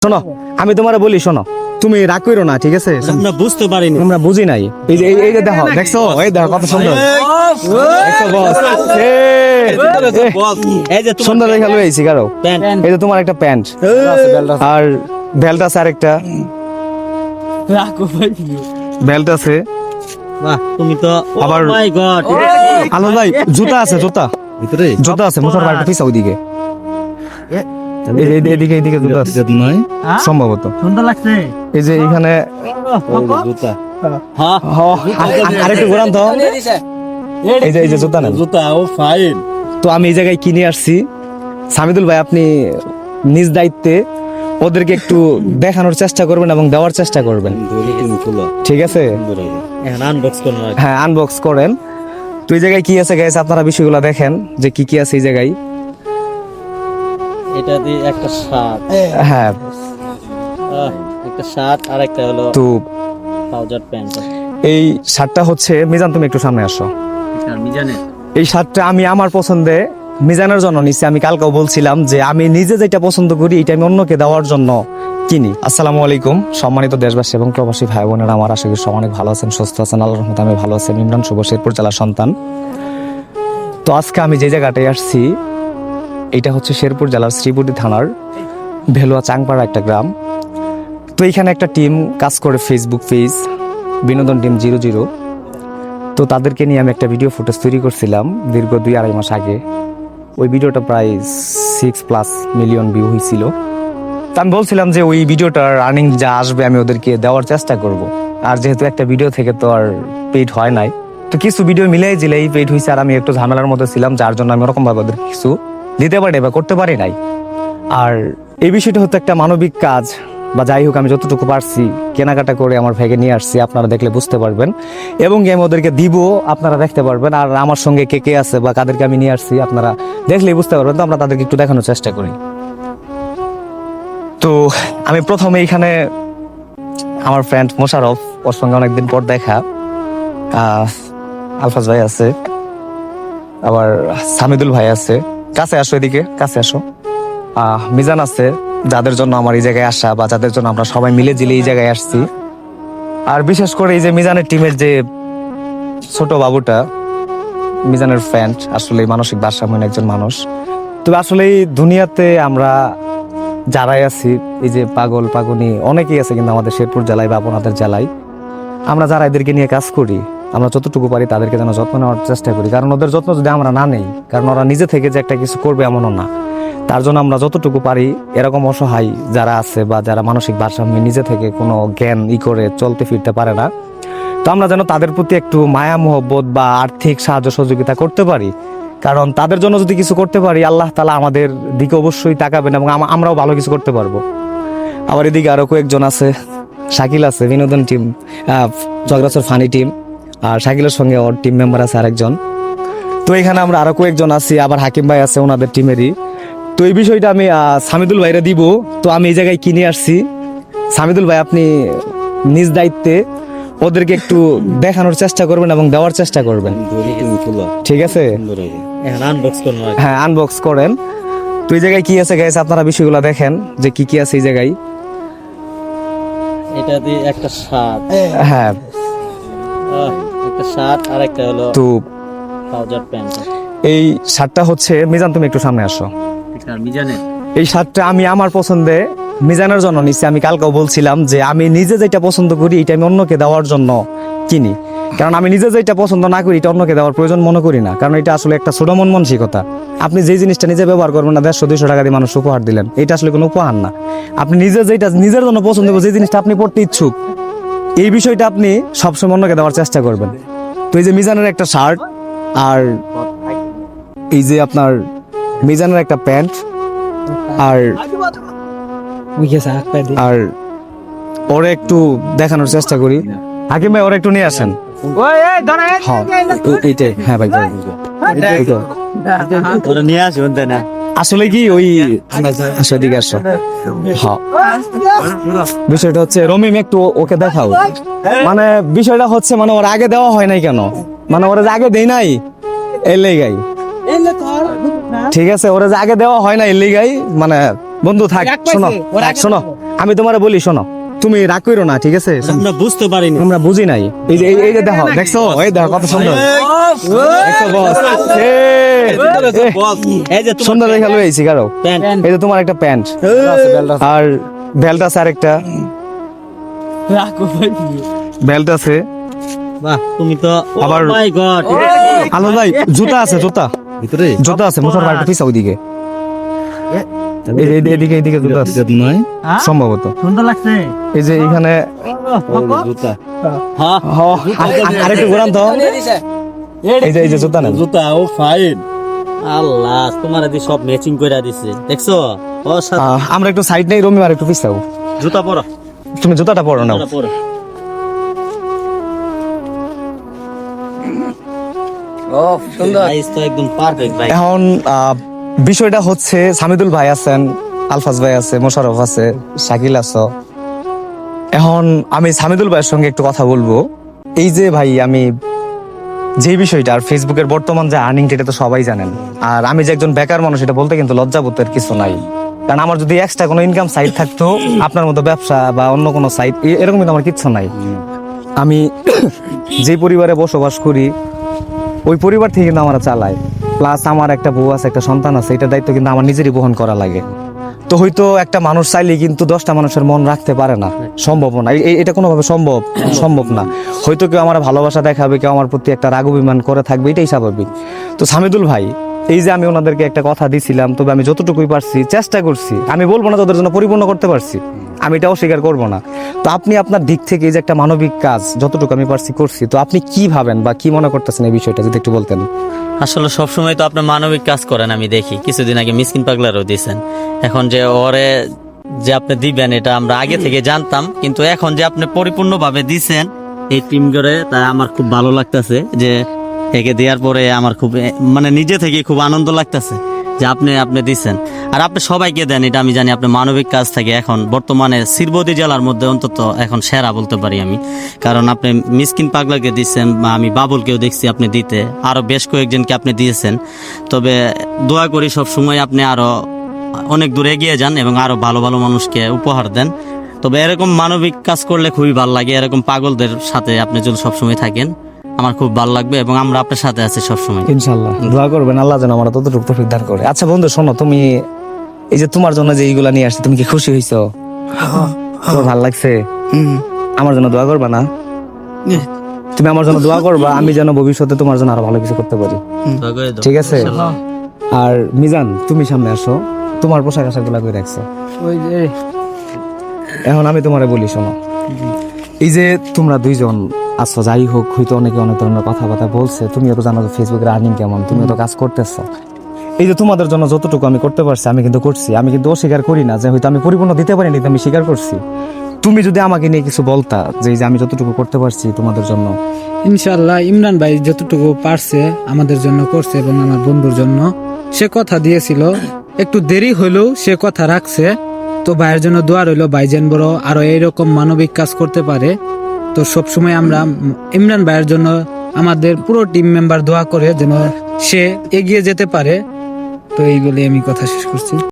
শোনো, আমি তোমারে বলি, শোনো, তুমি রাগ করো না, ঠিক আছে? আমরা বুঝতে পারিনি, আমরা বুঝি নাই। এই যে দেখো, দেখছো? এই দেখো কত সুন্দর, দেখছো বস? এই যে সুন্দর দেখে লই আইছি কারো। প্যান্ট, এই যে তোমার একটা প্যান্ট আর বেল্ট আছে, আরেকটা বেল্ট আছে। বাহ, তুমি তো আবার- মাই গড, আলো ভাই, জুতা আছে, জুতা ভিতরে জুতা আছে। মুসার বাড়িটা পিছা ওইদিকে, এদিকে এদিকে জুতা আছে সম্ভবত। সুন্দর লাগছে এই যে এখানে জুতা। হ্যাঁ, আরেকটু ঘোরান তো। এই যে জুতা নেন। জুতা ও ফাইন। তো আমি এই জায়গায় কিনে আসছি। সামিদুল ভাই, আপনি নিজ দায়িত্বে ওদেরকে একটু দেখানোর চেষ্টা করবেন এবং দেওয়ার চেষ্টা করবেন, ঠিক আছে? এখন আনবক্স করুন। হ্যাঁ, আনবক্স করেন। তো এই জায়গায় কি আছে গাইস, আপনারা বিষয়গুলো দেখেন যে কি কি আছে এই জায়গায়। এটা দিয়ে একটা শার্ট, হ্যাঁ, একটা শার্ট আর একটা হলো তো ট্রাউজার প্যান্ট। এই শার্টটা হচ্ছে, মিজান তুমি একটু সামনে আসো। এটা মিজানে এই শার্টটা আমি আমার পছন্দে মিজানের জন্য নিচ্ছি। আমি কালকেও বলছিলাম যে আমি নিজে যেটা পছন্দ করি এটা আমি অন্যকে দেওয়ার জন্য কিনি। আসসালামু আলাইকুম সম্মানিত দেশবাসী এবং প্রবাসী ভাই বোনেরা, আমার আশা করি সব অনেক ভালো আছেন, সুস্থ আছেন, আল্লাহর রহমতে আমি ভালো আছি। ইমরান শুভ, শেরপুর জেলার সন্তান। তো আজকে আমি যে জায়গাটায় আসছি এটা হচ্ছে শেরপুর জেলার শ্রীপুটি থানার ভেলুয়া চাংপাড়া একটা গ্রাম। তো এইখানে একটা টিম কাজ করে, ফেসবুক পেজ বিনোদন টিম 00। তো তাদেরকে নিয়ে আমি একটা ভিডিও ফুটেজ তৈরি করছিলাম দীর্ঘ 2-2.5 মাস আগে। ওই ভিডিওটা প্রায় 6+ মিলিয়ন ভিউ হয়েছিল। তো আমি বলছিলাম যে ওই ভিডিওটার আর্নিং যা আসবে আমি ওদেরকে দেওয়ার চেষ্টা করব। আর যেহেতু একটা ভিডিও থেকে তো আর পেইড হয় নাই, তো কিছু ভিডিও মিলাই জিলাই পেইড হয়েছে। আর আমি একটু ঝামেলার মধ্যে ছিলাম, যার জন্য আমি ওরকম ভাবে ওদের কিছু দিতে পারি বা করতে পারি নাই। আর এই বিষয়টা হচ্ছে একটা মানবিক কাজ, বা যাই হোক, আমি যতটুকু পারছি কেনাকাটা করে আমার ভাইকে নিয়ে আসছি। আপনারা দেখলে বুঝতে পারবেন এবং আমি ওদেরকে দিব, আপনারা দেখতে পারবেন। আর আমার সঙ্গে কে কে আছে বা কাদেরকে আমি নিয়ে আসছি আপনারা দেখলেই বুঝতে পারবেন। তো আমরা তাদেরকে একটু দেখানোর চেষ্টা করি। তো আমি প্রথমে এখানে আমার ফ্রেন্ড মোশারফ, ওর সঙ্গে অনেকদিন পর দেখা। আলফাজ ভাই আছে, আবার সামিদুল ভাই আছে। কাছে আসো, এদিকে কাছে আসো। মিজান আছে, যাদের জন্য আমার এই জায়গায় আসা বা যাদের জন্য আমরা সবাই মিলে জিলে এই জায়গায় আসছি। আর বিশেষ করে এই যে মিজানের টিমের যে ছোট বাবুটা, মিজানের ফ্রেন্ড, আসলে মানসিক ভারসাম্যহীন একজন মানুষ। তবে আসলে এই দুনিয়াতে আমরা যারাই আছি, এই যে পাগল পাগনি অনেকেই আছে কিন্তু আমাদের শেরপুর জেলায় বা আপনাদের জেলায়, আমরা যারা এদেরকে নিয়ে কাজ করি, আমরা যতটুকু পারি তাদেরকে যেন যত্ন নেওয়ার চেষ্টা করি। কারণ ওদের যত্ন যদি আমরা না নেই, কারণ ওরা নিজে থেকে যে একটা কিছু করবে এমনও না, তার জন্য আমরা যতটুকু পারি এরকম অসহায় যারা আছে বা যারা মানসিক ভারসাম্য নিজে থেকে কোনো জ্ঞান করে চলতে ফিরতে পারে না, তো আমরা যেন তাদের প্রতি একটু মায়া মোহব্বত বা আর্থিক সাহায্য সহযোগিতা করতে পারি। কারণ তাদের জন্য যদি কিছু করতে পারি, আল্লাহ তাআলা আমাদের দিকে অবশ্যই তাকাবেন এবং আমরাও ভালো কিছু করতে পারবো। আবার এদিকে আরো কয়েকজন আছে, শাকিল আছে, বিনোদন টিম, চক্রাচর ফানি টিম, আর শাকিলের সঙ্গে ওর টিম মেম্বার আছে আরেকজন। তো এখানে আমরা আরো কয়েকজন আছি, আবার হাকিম ভাই আছে ওনাদের টিমেরই। তো এই বিষয়টা আমি সামিদুল ভাইরা দিব। তো আমি এই জায়গায় কিনে আসছি। সামিদুল ভাই, আপনি নিজ দায়িত্বে ওদেরকে একটু দেখানোর চেষ্টা করবেন এবং দেওয়ার চেষ্টা করবেন, ঠিক আছে? এখন আনবক্স করুন। হ্যাঁ, আনবক্স করেন। তো এই জায়গায় কি আছে গাইস, আপনারা বিষয়গুলো দেখেন যে কি কি আছে এই জায়গায়। এটা দিয়ে একটা শার্ট, হ্যাঁ, একটা শার্ট আর একটা হলো তো ট্রাউজার প্যান্ট। এই শার্টটা হচ্ছে, মিজান তুমি একটু সামনে আসো। এটা মিজানে এই শার্টটা আমি আমার পছন্দে মিজানের জন্য নিচ্ছি। আমি কালকেও বলছিলাম যে আমি নিজে যেটা পছন্দ করি এটা আমি অন্যকে দেওয়ার জন্য কিনি। কারণ আমি নিজে যেটা পছন্দ না করি এটা অন্যকে দেওয়ার প্রয়োজন মনে করি না। কারণ এটা আসলে একটা ছোট মন মানসিকতা। আপনি যে জিনিসটা নিজে ব্যবহার করবেন না, 150-200 টাকা দিয়ে মানুষ উপহার দিলেন, এটা আসলে কোনো উপহার না। আপনি নিজে যেটা নিজের জন্য পছন্দ করবেন, যে জিনিসটা আপনি পড়তে ইচ্ছুক, এই বিষয়টা আপনি সবসময় অন্যকে দেওয়ার চেষ্টা করবেন। তো এই যে মিজানের একটা শার্ট, আর এই যে আপনার মিজানের একটা প্যান্ট, আর ওরে একটু দেখানোর চেষ্টা করি। হাকিম ভাই, ওরা একটু নিয়ে আসেন। এইটাই, হ্যাঁ ভাই, ওরা নিয়ে আসুন, তাই না? আসলে কি ওই দিকে আসো। হ্যাঁ, বিষয়টা হচ্ছে রমিম, একটু ওকে দেখাও। মানে বিষয়টা হচ্ছে, মানে ওর আগে দেওয়া হয় নাই কেন, মানে ওরা আগে দেই নাই এর লেগাই, ঠিক আছে? ওরা আগে দেওয়া হয় না এর লেগাই, মানে বন্ধু থাক, শোনো থাক, শোনো আমি তোমারে বলি, শোনো তুমি রাগ করো না, ঠিক আছে? আমরা বুঝতে পারিনি। আমরা বুঝি নাই। এই যে দেখো, দেখছো, এই দেখো কত সুন্দর, দেখছো বস? এই যে সুন্দর দেখে লই আইছি কারো। প্যান্ট এই যে তোমার একটা প্যান্ট আর বেল্ট আছে, আরেকটা বেল্ট আছে। বাহ, তুমি তো আবার- মাই গড, আলো ভাই জুতা আছে, জুতা ভিতরে জুতা আছে, মুসার বাড়িতে পিছা ওইদিকে, এদিকে এদিকে জুতা আছে সম্ভবত। সুন্দর লাগছে। এই যে এখানে হ্যাঁ, আরেকটু ঘোরান তো, এই যে জুতা নেন। জুতা ও ফাইন। আল্লাহ, তোমার দি সব ম্যাচিং কইরা দিছে, দেখছো? ও আমরা একটু সাইড নেই, রবিবার একটু পিছাও। জুতা পরো, তুমি জুতাটা পরো নাও। জুতা পরো। সাইজ তো একদম পারফেক্ট ভাই। এখন বিষয়টা হচ্ছে, সামিদুল ভাই আছেন, আলফাজ ভাই আছে, মোশারফ আছে, শাকিল আছো। এখন আমি সামিদুল ভাইয়ের সঙ্গে একটু কথা বলবো। এই যে ভাই, আমি যে বিষয়টা, আর ফেসবুকের বর্তমান যে আর্নিং, এটা তো সবাই জানেন। আর আমি যে একজন বেকার মানুষ, এটা বলতে কিন্তু লজ্জাবোধের কিছু নাই। কারণ আমার যদি এক্সট্রা কোনো ইনকাম সাইট থাকতো, আপনার মতো ব্যবসা বা অন্য কোনো সাইট, এরকম কিন্তু আমার কিচ্ছু নাই। আমি যে পরিবারে বসবাস করি, ওই পরিবার থেকে কিন্তু আমরা চালাই। প্লাস আমার একটা বউ আছে, একটা সন্তান আছে, এটার দায়িত্ব কিন্তু আমার নিজেরই বহন করা লাগে। তো হয়তো একটা মানুষ চাইলে কিন্তু 10টা মানুষের মন রাখতে পারে না, সম্ভব না। এটা কোনোভাবে সম্ভব না। হয়তো কেউ আমার ভালোবাসা দেখাবে, কেউ আমার প্রতি একটা রাগ অভিমান করে থাকবে, এটাই স্বাভাবিক। তো সামিদুল ভাই, এই যে আমি ওনাদেরকে একটা কথা দিছিলাম, তবে আমি যতটুকুই পারছি চেষ্টা করছি। আমি বলবো না তোদের জন্য পরিপূর্ণ করতে পারছি, আমি এটা অস্বীকার করবো না। তো আপনি আপনার দিক থেকে এই যে একটা মানবিক কাজ যতটুকু আমি পারছি করছি, তো আপনি কি ভাবেন বা কি মনে করতেছেন এই বিষয়টা, যদি একটু বলতেন। আসলে সবসময় তো আপনি মানবিক কাজ করেন, আমি দেখি কিছুদিন আগে মিসকিন পাগলারও দিয়েছেন। এখন যে ওরে যে আপনি দিবেন, এটা আমরা আগে থেকে জানতাম, কিন্তু এখন যে আপনি পরিপূর্ণভাবে দিছেন এই টিম করে, তাই আমার খুব ভালো লাগতেছে। যে একে দেওয়ার পরে আমার খুব মানে নিজে থেকে খুব আনন্দ লাগতেছে যে আপনি দিচ্ছেন। আর আপনি সবাইকে দেন, এটা আমি জানি। আপনি মানবিক কাজ থেকে এখন বর্তমানে শিরবদি জেলার মধ্যে অন্তত এখন সেরা বলতে পারি আমি। কারণ আপনি মিসকিন পাগলাকে দিচ্ছেন, বা আমি বাবুলকেও দেখছি আপনি দিতে, আরো বেশ কয়েকজনকে আপনি দিয়েছেন। তবে দোয়া করি সব সময় আপনি আরো অনেক দূর এগিয়ে যান এবং আরো ভালো ভালো মানুষকে উপহার দেন। তবে এরকম মানবিক কাজ করলে খুবই ভালো লাগে। এরকম পাগলদের সাথে আপনি যদি সবসময় থাকেন, আমার খুব ভালো লাগবে এবং আমরা আপনার সাথে আছি সবসময়। ইনশাল্লাহ দোয়া করবেন, আল্লাহ যেন আমরা ততটুকু তৌফিক দান করে। আচ্ছা বন্ধু শোনো, তুমি এই যে তোমার জন্য যে এইগুলা নিয়ে আসছি, তুমি কি খুশি হইছো? তোমার ভালো লাগছে? আমার জন্য দোয়া করবা না? তুমি আমার জন্য দোয়া করবা, আমি যেন ভবিষ্যতে তোমার জন্য আরো ভালো কিছু করতে পারি, দোয়া করে দাও। ঠিক আছে? আর মিজান, তুমি সামনে আসো, তোমার পোশাক আশাক গুলা করে রাখছো। এখন আমি তোমারে বলি, শোনো, এই যে তোমরা দুইজন আছো, যাই হোক, হয়তো অনেকে অনেক ধরনের কথাবার্তা বলছে, তুমিও তো জানো যে ফেসবুকের আর্নিং কেমন, তুমিও তো কাজ করতেছো। এই যে তোমাদের জন্য যতটুকু আমি করতে পারছি, আমি কিন্তু করছি। আমি কিন্তু অস্বীকার করি না যে হয়তো আমি পরিপূর্ণ দিতে পারিনি, কিন্তু আমি স্বীকার করছি। তুমি যদি আমাকে নিয়ে কিছু বলতা, যে এই যে আমি যতটুকু করতে পারছি তোমাদের জন্য। ইনশাআল্লাহ ইমরান ভাই যতটুকু পারছে আমাদের জন্য করছে, এবং আমার বন্ধুর জন্য সে কথা দিয়েছিল, একটু দেরি হলেও সে কথা রাখছে। তো ভাইয়ের জন্য দোয়া রইল, ভাই যেন বড় আরো এইরকম মানবিক কাজ করতে পারে। তো সবসময় আমরা ইমরান ভাইয়ের জন্য আমাদের পুরো টিম মেম্বার দোয়া করে যেন সে এগিয়ে যেতে পারে। তো এই বলে আমি কথা শেষ করছি।